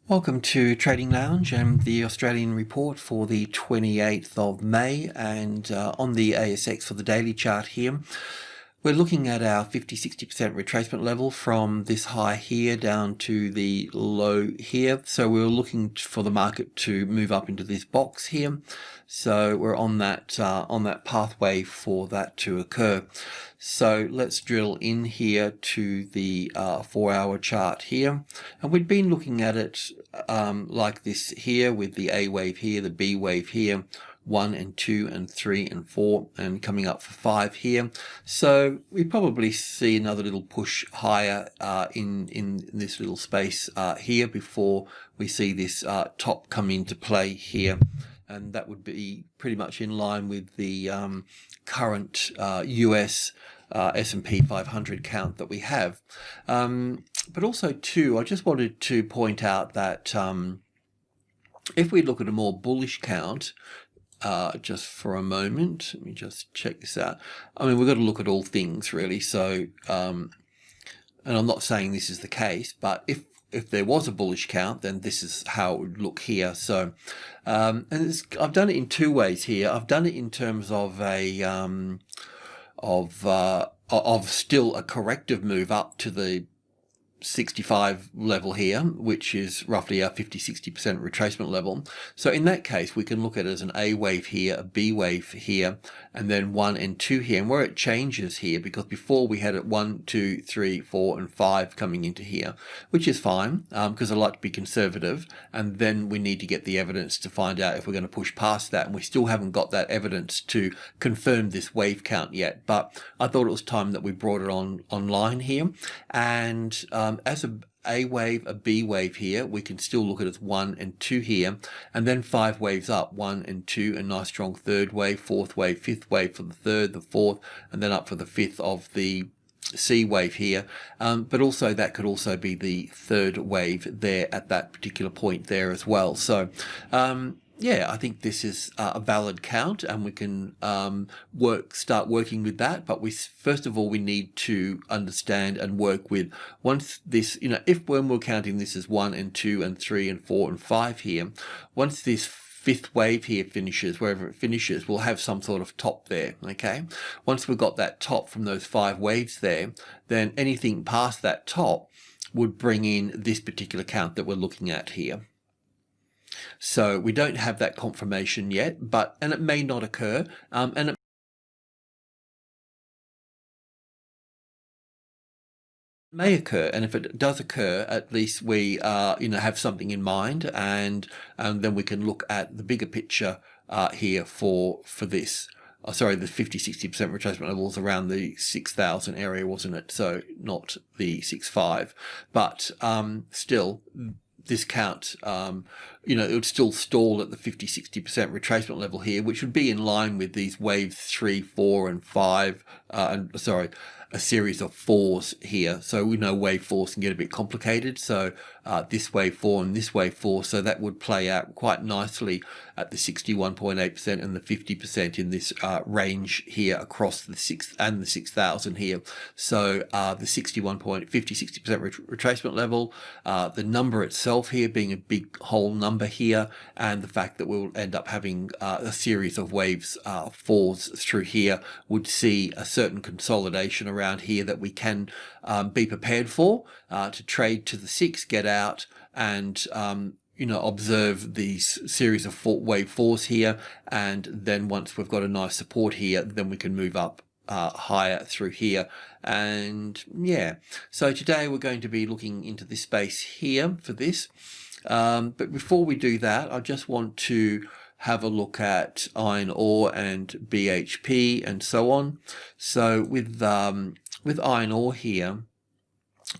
Welcome to Trading Lounge and the Australian report for the 28th of May, and on the ASX for the daily chart here, we're looking at our 50-60% retracement level from this high here down to the low here. So we're looking for the market to move up into this box here. So we're on that pathway for that to occur. So let's drill in here to the 4-hour chart here, and we've been looking at it like this here, with the A wave here, the B wave here, 1 and 2 and 3 and 4, and coming up for 5 here. So we probably see another little push higher in this little space here before we see this top come into play here. And that would be pretty much in line with the current US S&P 500 count that we have. But also too, I just wanted to point out that if we look at a more bullish count, just for a moment, let me just check this out. I mean, we've got to look at all things really. So, and I'm not saying this is the case, but if there was a bullish count, then this is how it would look here. So, and I've done it in two ways here. I've done it in terms of a of still a corrective move up to the 65 level here, which is roughly our 50-60% retracement level. So in that case, we can look at it as an A wave here, a B wave here, and then 1 and 2 here. And where it changes here, because before we had it 1, 2, 3, 4, and 5 coming into here, which is fine, because I like to be conservative. And then we need to get the evidence to find out if we're going to push past that. And we still haven't got that evidence to confirm this wave count yet. But I thought it was time that we brought it online here. And as a wave, a B wave here, we can still look at it as 1 and 2 here, and then 5 waves up, 1 and 2, a nice strong third wave, fourth wave, fifth wave for the third, the fourth, and then up for the fifth of the C wave here. But also that could also be the third wave there at that particular point there as well. So yeah, I think this is a valid count, and we can start working with that. But first of all, we need to understand and work with, once this, when we're counting this as 1 and 2 and 3 and 4 and 5 here, once this fifth wave here finishes, wherever it finishes, we'll have some sort of top there, okay? Once we've got that top from those 5 waves there, then anything past that top would bring in this particular count that we're looking at here. So we don't have that confirmation yet, and it may not occur, and it may occur. And if it does occur, at least we have something in mind, and then we can look at the bigger picture here for this. Sorry, the 50-60% retracement levels around the 6,000 area, wasn't it? So not the 6.5, but still, this count, it would still stall at the 50-60% retracement level here, which would be in line with these waves 3, 4, and 5, a series of 4s here. So we know wave 4s can get a bit complicated. So this wave 4 and this wave 4, so that would play out quite nicely at the 61.8% and the 50% in this range here across the 6 and the 6,000 here. So the 50-60% retracement level, the number itself here being a big whole number here, and the fact that we'll end up having a series of waves 4s through here, would see a certain consolidation around here that we can be prepared for, to trade to the 6, get out, and observe these series of wave 4s here, and then once we've got a nice support here, then we can move up higher through here. And yeah, so today we're going to be looking into this space here for this, but before we do that, I just want to have a look at iron ore and BHP and so on. So with iron ore here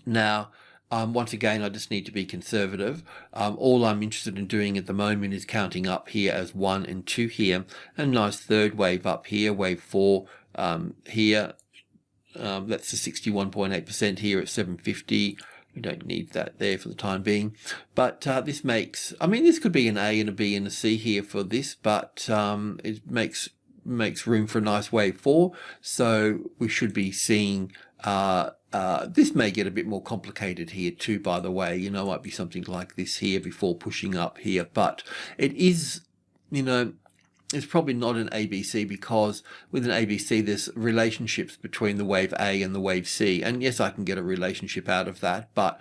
now, once again, I just need to be conservative. All I'm interested in doing at the moment is counting up here as 1 and 2 here, and nice third wave up here, wave 4 here. That's the 61.8% here at 750. We don't need that there for the time being. But this makes, this could be an A and a B and a C here for this, but it makes room for a nice wave 4. So we should be seeing this may get a bit more complicated here too, by the way. You know, it might be something like this here before pushing up here, but it is, you know, it's probably not an ABC, because with an ABC there's relationships between the wave A and the wave C, and yes, I can get a relationship out of that, but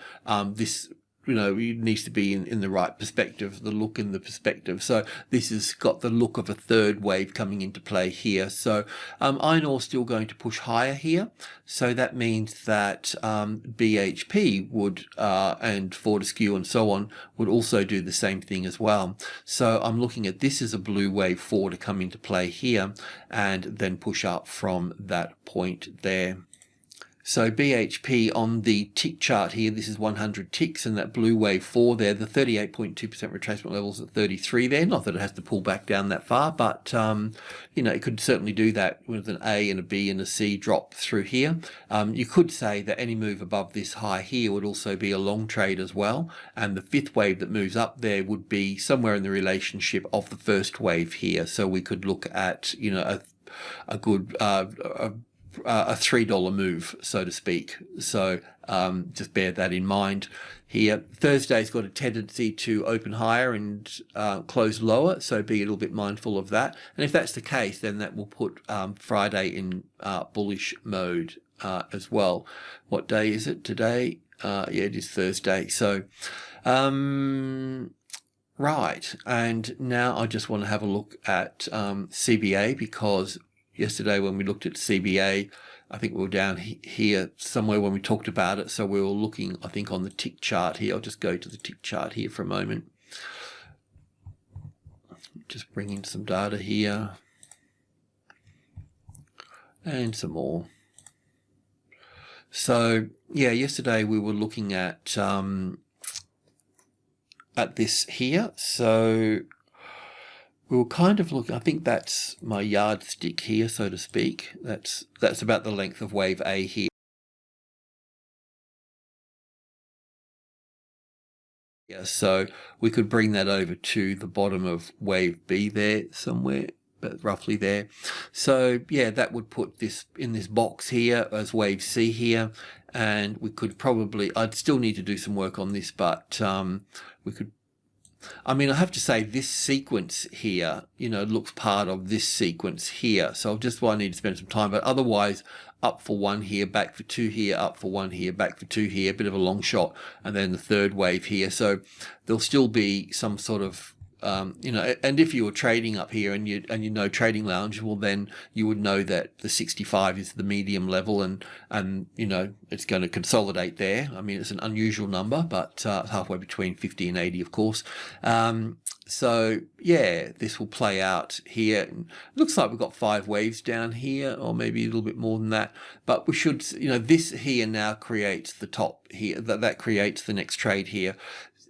this, you know, it needs to be in the right perspective, the look in the perspective. So this has got the look of a third wave coming into play here. So iron ore still going to push higher here. So that means that BHP would, and Fortescue and so on, would also do the same thing as well. So I'm looking at this as a blue wave 4 to come into play here and then push up from that point there. So BHP on the tick chart here, this is 100 ticks, and that blue wave 4 there, the 38.2% retracement levels at 33 there. Not that it has to pull back down that far, but you know, it could certainly do that with an A and a B and a C drop through here. You could say that any move above this high here would also be a long trade as well, and the fifth wave that moves up there would be somewhere in the relationship of the first wave here. So we could look at, you know, a good a $3 move, so to speak. So just bear that in mind here. Thursday's got a tendency to open higher and close lower, so be a little bit mindful of that. And if that's the case, then that will put Friday in bullish mode as well. What day is it today? Yeah, it is Thursday. So right, and now I just want to have a look at CBA, because yesterday when we looked at CBA, I think we were down here somewhere when we talked about it. So we were looking, I think, on the tick chart here. I'll just go to the tick chart here for a moment. Just bring in some data here. And some more. So, yeah, yesterday we were looking at this here. So we were kind of looking, I think that's my yardstick here, so to speak. That's about the length of wave A here. Yeah, so we could bring that over to the bottom of wave B there somewhere, but roughly there. So yeah, that would put this in this box here as wave C here, and we could probably, I'd still need to do some work on this, but we could, I mean, I have to say this sequence here, you know, looks part of this sequence here. So just why I need to spend some time, but otherwise up for 1 here, back for 2 here, up for 1 here, back for 2 here, a bit of a long shot, and then the third wave here. So there'll still be some sort of, you know, and if you were trading up here and you know TradingLounge, well then you would know that the 65 is the medium level, and you know it's going to consolidate there. I mean, it's an unusual number, but halfway between 50 and 80, of course. So yeah, this will play out here. It looks like we've got 5 waves down here, or maybe a little bit more than that. But we should, you know, this here now creates the top here. That creates the next trade here.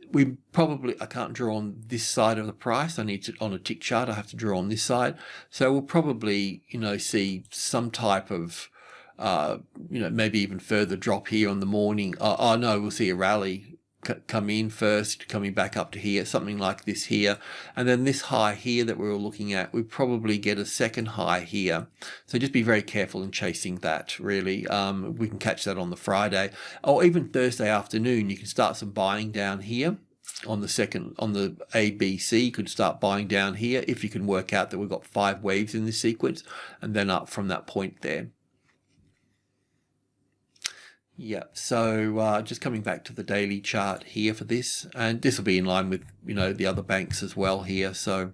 We probably, I can't draw on this side of the price. I need to, on a tick chart, I have to draw on this side. So we'll probably, you know, see some type of, you know, maybe even further drop here on the morning. Oh no, we'll see a rally come in first, coming back up to here, something like this here. And then this high here that we were looking at, we probably get a second high here. So just be very careful in chasing that, really. We can catch that on the Friday, or even Thursday afternoon. You can start some buying down here on the second, on the ABC. You could start buying down here if you can work out that we've got 5 waves in this sequence, and then up from that point there. Yeah, so just coming back to the daily chart here for this, and this will be in line with, you know, the other banks as well here. So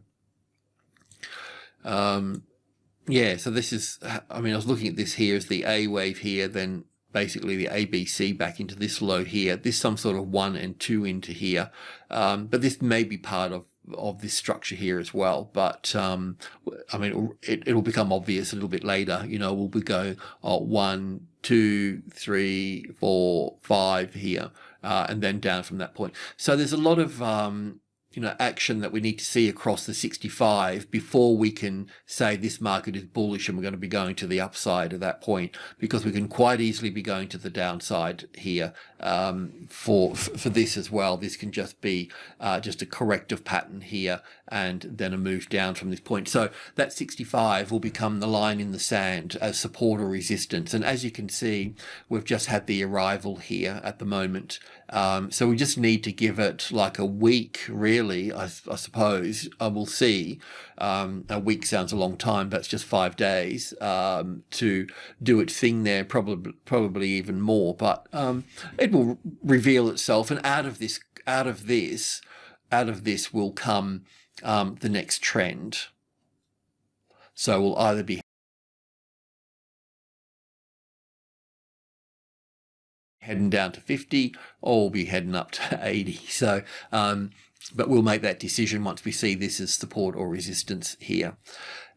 yeah, so this is, I mean, I was looking at this here as the A wave here, then basically the ABC back into this low here. This some sort of 1 and 2 into here, but this may be part of this structure here as well. But I mean, it'll become obvious a little bit later. You know, we'll be going 1, 2, 3, 4, 5 here, and then down from that point. So there's a lot of action that we need to see across the 65 before we can say this market is bullish and we're going to be going to the upside at that point, because we can quite easily be going to the downside here for this as well. This can just be just a corrective pattern here and then a move down from this point. So that 65 will become the line in the sand as support or resistance. And as you can see, we've just had the arrival here at the moment. So we just need to give it like a week, really, I suppose. We'll see. A week sounds a long time, but it's just 5 days to do its thing there, probably even more. But it will reveal itself, and out of this will come the next trend. So we'll either be heading down to 50 or we'll be heading up to 80. So but we'll make that decision once we see this as support or resistance here.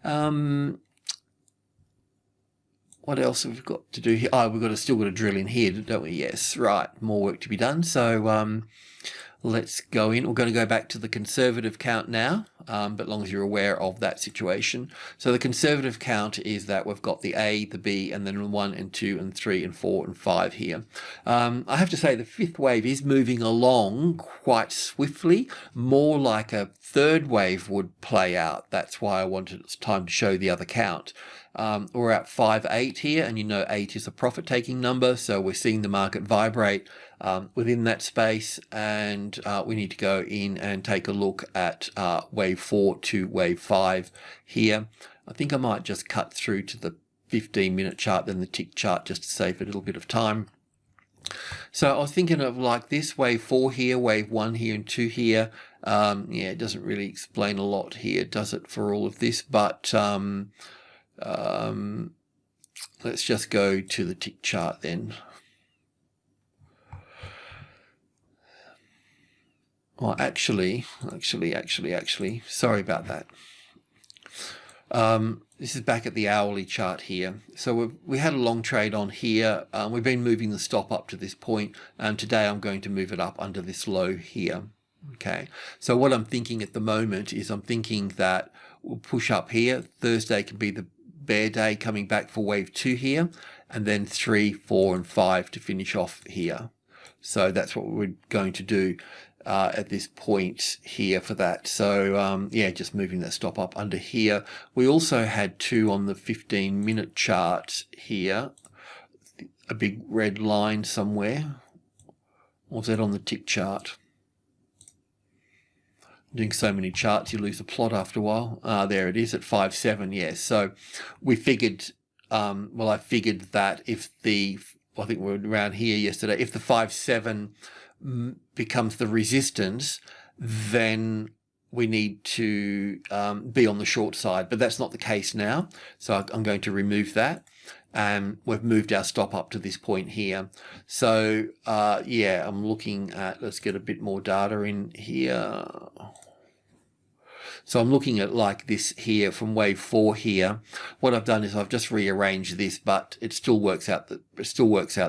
What else have we got to do here? Oh, we've still got to drill in here, don't we? Yes, right. More work to be done. So let's go in. We're going to go back to the conservative count now, but as long as you're aware of that situation. So the conservative count is that we've got the A, the B, and then 1 and 2 and 3 and 4 and 5 here. I have to say the fifth wave is moving along quite swiftly, more like a third wave would play out. That's why I wanted it's time to show the other count. We're at 5.8 here, and 8 is a profit-taking number, so we're seeing the market vibrate within that space, and we need to go in and take a look at wave 4 to wave 5 here. I think I might just cut through to the 15-minute chart, then the tick chart, just to save a little bit of time. So I was thinking of like this, wave 4 here, wave 1 here, and 2 here. Yeah, it doesn't really explain a lot here, does it, for all of this? But let's just go to the tick chart then. Well, actually, sorry about that. This is back at the hourly chart here. So we had a long trade on here. We've been moving the stop up to this point, and today I'm going to move it up under this low here. Okay, so what I'm thinking at the moment is I'm thinking that we'll push up here. Thursday can be the bear day, coming back for wave 2 here, and then 3, 4, and 5 to finish off here. So that's what we're going to do at this point here for that. So yeah, just moving that stop up under here. We also had 2 on the 15-minute chart here, a big red line somewhere. Or was that on the tick chart? Doing so many charts, you lose the plot after a while. There it is at 5.7. Yes, so we figured. Well, I figured that if I think we were around here yesterday. If the 5.7 becomes the resistance, then we need to be on the short side. But that's not the case now. So I'm going to remove that. And we've moved our stop up to this point here. So yeah, I'm looking at. Let's get a bit more data in here. So I'm looking at like this here from wave 4 here. What I've done is I've just rearranged this, but it still works out the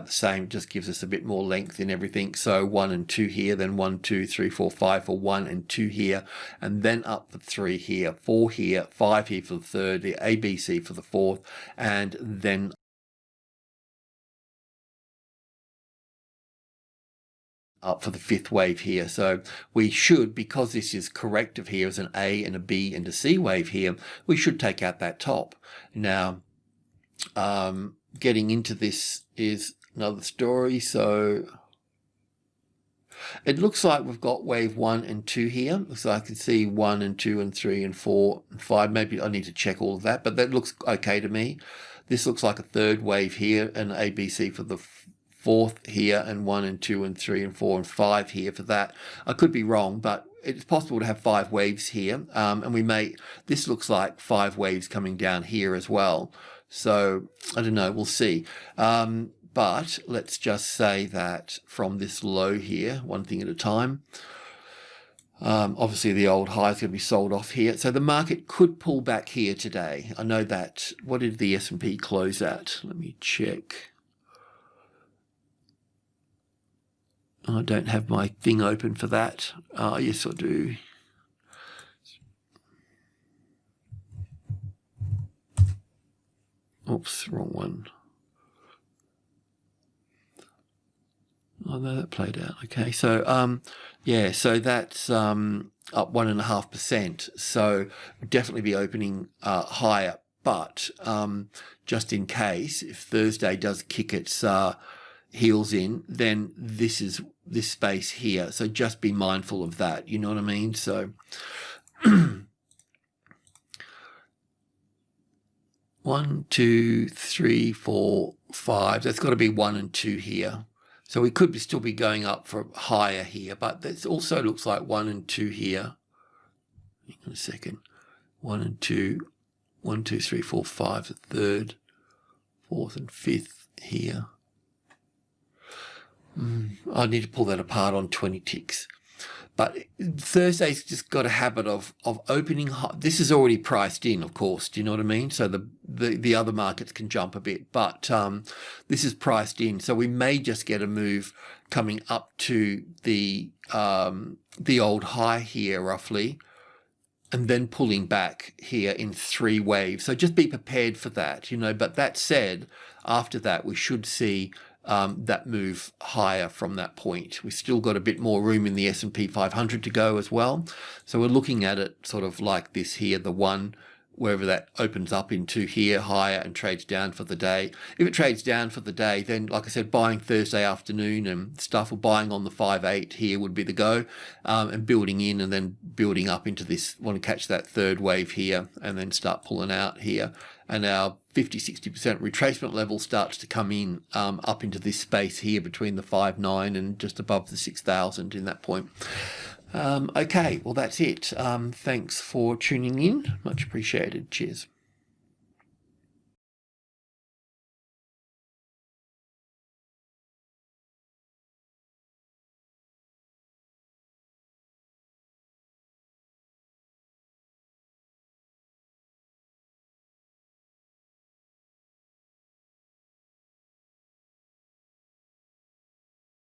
same. It just gives us a bit more length in everything. So 1 and 2 here, then 1, 2, 3, 4, 5 for 1 and 2 here, and then up the 3 here, 4 here, 5 here for the third, the ABC for the fourth, and then up for the fifth wave here. So we should, because this is corrective here as an A and a B and a C wave here, we should take out that top. Now, getting into this is another story. So it looks like we've got wave 1 and 2 here. So I can see 1 and 2 and 3 and 4 and 5. Maybe I need to check all of that, but that looks okay to me. This looks like a third wave here, and ABC for the fourth here, and 1 and 2 and 3 and 4 and 5 here for that. I could be wrong, but it's possible to have 5 waves here, and this looks like 5 waves coming down here as well. So I don't know, we'll see. But let's just say that from this low here, one thing at a time. Obviously the old high is going to be sold off here, so the market could pull back here today. I know that. What did the S&P close at? Let me check. I don't have my thing open for that. Yes, I do. Oops, wrong one. Oh no, that played out. Okay, so yeah, so that's up 1.5%. So we'll definitely be opening higher. But just in case, if Thursday does kick its heels in, then this is this space here. So just be mindful of that. You know what I mean? So 1, 2, 3, 4, 5. That's got to be 1 and 2 here. So we could still be going up for higher here, but this also looks like 1 and 2 here. Hang on a second. 1 and 2. 1, 2, 3, 4, 5, the third, fourth and fifth here. I need to pull that apart on 20 ticks. But Thursday's just got a habit of opening high. This is already priced in, of course. Do you know what I mean? So the other markets can jump a bit, but this is priced in. So we may just get a move coming up to the old high here, roughly, and then pulling back here in 3 waves. So just be prepared for that, you know. But that said, after that, we should see that move higher from that point. We've still got a bit more room in the S&P 500 to go as well. So we're looking at it sort of like this here, the one, wherever that opens up into here, higher, and trades down for the day. If it trades down for the day, then, like I said, buying Thursday afternoon and stuff, or buying on the 5/8 here would be the go, and building in and then building up into this, want to catch that third wave here and then start pulling out here. And our 50-60% retracement level starts to come in up into this space here between the 5.9 and just above the 6,000 in that point. Okay, well, that's it. Thanks for tuning in. Much appreciated. Cheers.